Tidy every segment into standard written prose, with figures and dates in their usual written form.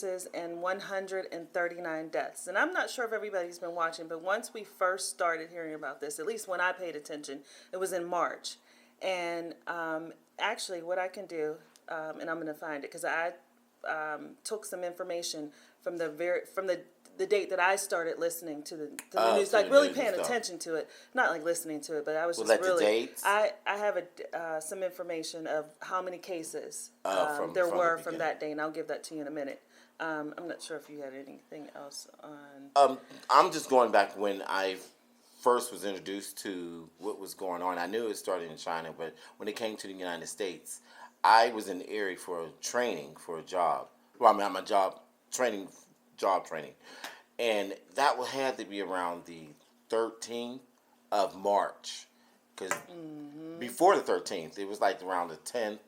cases and 139 deaths. And I'm not sure if everybody's been watching, but once we first started hearing about this, at least when I paid attention, it was in March. And actually, what I can do, and I'm going to find it because I took some information from the date that I started listening to the news, like really paying attention to it, not like listening to it, but I was just really. The dates? I have some information of how many cases there were from that day, and I'll give that to you in a minute. I'm not sure if you had anything else on. I'm just going back when I first was introduced to what was going on. I knew it started in China, but when it came to the United States, I was in the area for training for a job. Well, I mean, my job training, and that had to be around the 13th of March, because before the 13th, it was like around the 10th.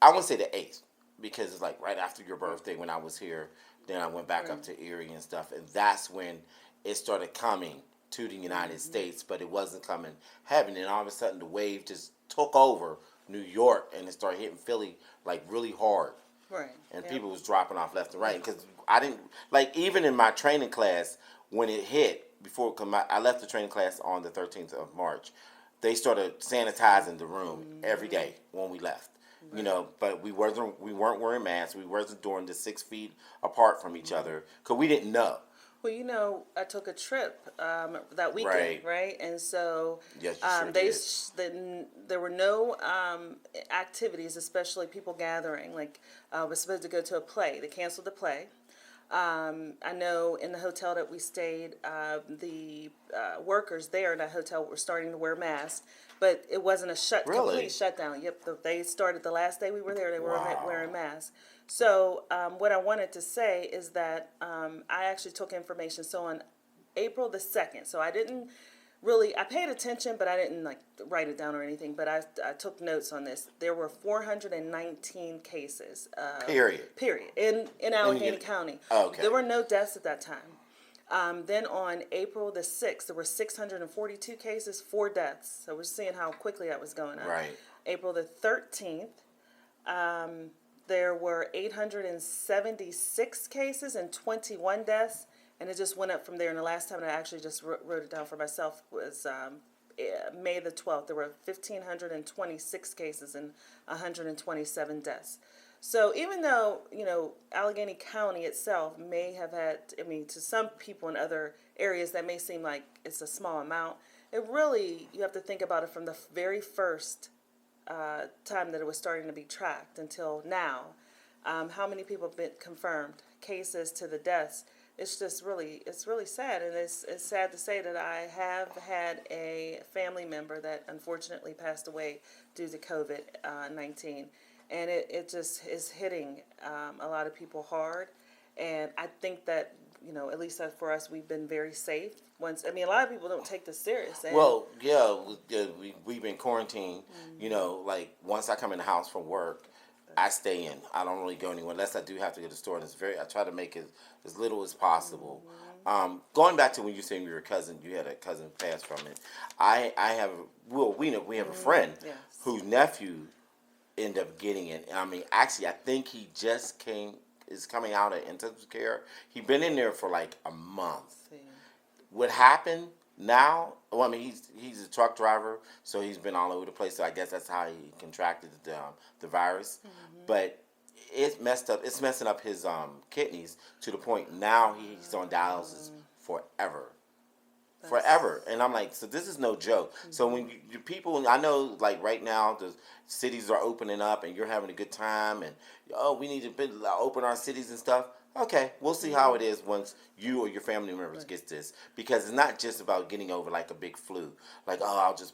I wouldn't say the 8th, because it's like right after your birthday when I was here. Then I went back up to Erie and stuff, and that's when it started coming to the United States, but it wasn't coming heavy. And all of a sudden, the wave just took over New York, and it started hitting Philly like really hard. Right. And people was dropping off left and right, because I didn't, like, even in my training class, when it hit, I left the training class on the 13th of March, they started sanitizing the room every day when we left. Right. You know, but we weren't wearing masks. We wasn't doing the 6 feet apart from each other, because we didn't know. Well, you know, I took a trip that weekend, right? And so yes, you sure did. There were no activities, especially people gathering. Like, I was supposed to go to a play. They canceled the play. I know in the hotel that we stayed, the workers there in that hotel were starting to wear masks, but it wasn't a complete shutdown. Yep, they started the last day we were there. They were wearing masks. So what I wanted to say is that I actually took information. So on April the 2nd, so I didn't really, I paid attention, but I didn't like write it down or anything, but I took notes on this. There were 419 cases. Period. In Allegheny County. Oh, okay. There were no deaths at that time. Then on April the 6th, there were 642 cases, 4 deaths. So we're seeing how quickly that was going on. Right. April the 13th, there were 876 cases and 21 deaths, and it just went up from there. And the last time I actually just wrote it down for myself was May the 12th. There were 1,526 cases and 127 deaths. So even though, you know, Allegheny County itself may have had, I mean, to some people in other areas that may seem like it's a small amount, it really, you have to think about it from the very first time that it was starting to be tracked until now. How many people have been confirmed cases to the deaths? It's just really, it's really sad, and it's sad to say that I have had a family member that unfortunately passed away due to COVID-19, and it just is hitting a lot of people hard, and I think that, you know, at least for us, we've been very safe. A lot of people don't take this serious. Well, yeah, we've been quarantined. You know, like once I come in the house from work, I stay in. I don't really go anywhere unless I do have to go to the store. And I try to make it as little as possible. Going back to when you said you had a cousin pass from it. We have a friend whose nephew ended up getting it. I mean, actually, I think he just is coming out of intensive care. He's been in there for like a month. What happened now? Well, I mean, he's a truck driver, so he's been all over the place. So I guess that's how he contracted the virus. But it's messing up his kidneys to the point now he's on dialysis forever. And I'm like, so this is no joke. So when you people, I know, like right now, the cities are opening up and you're having a good time, and we need to open our cities and stuff. Okay, we'll see how it is once you or your family members get this, because it's not just about getting over like a big flu. Like, I'll just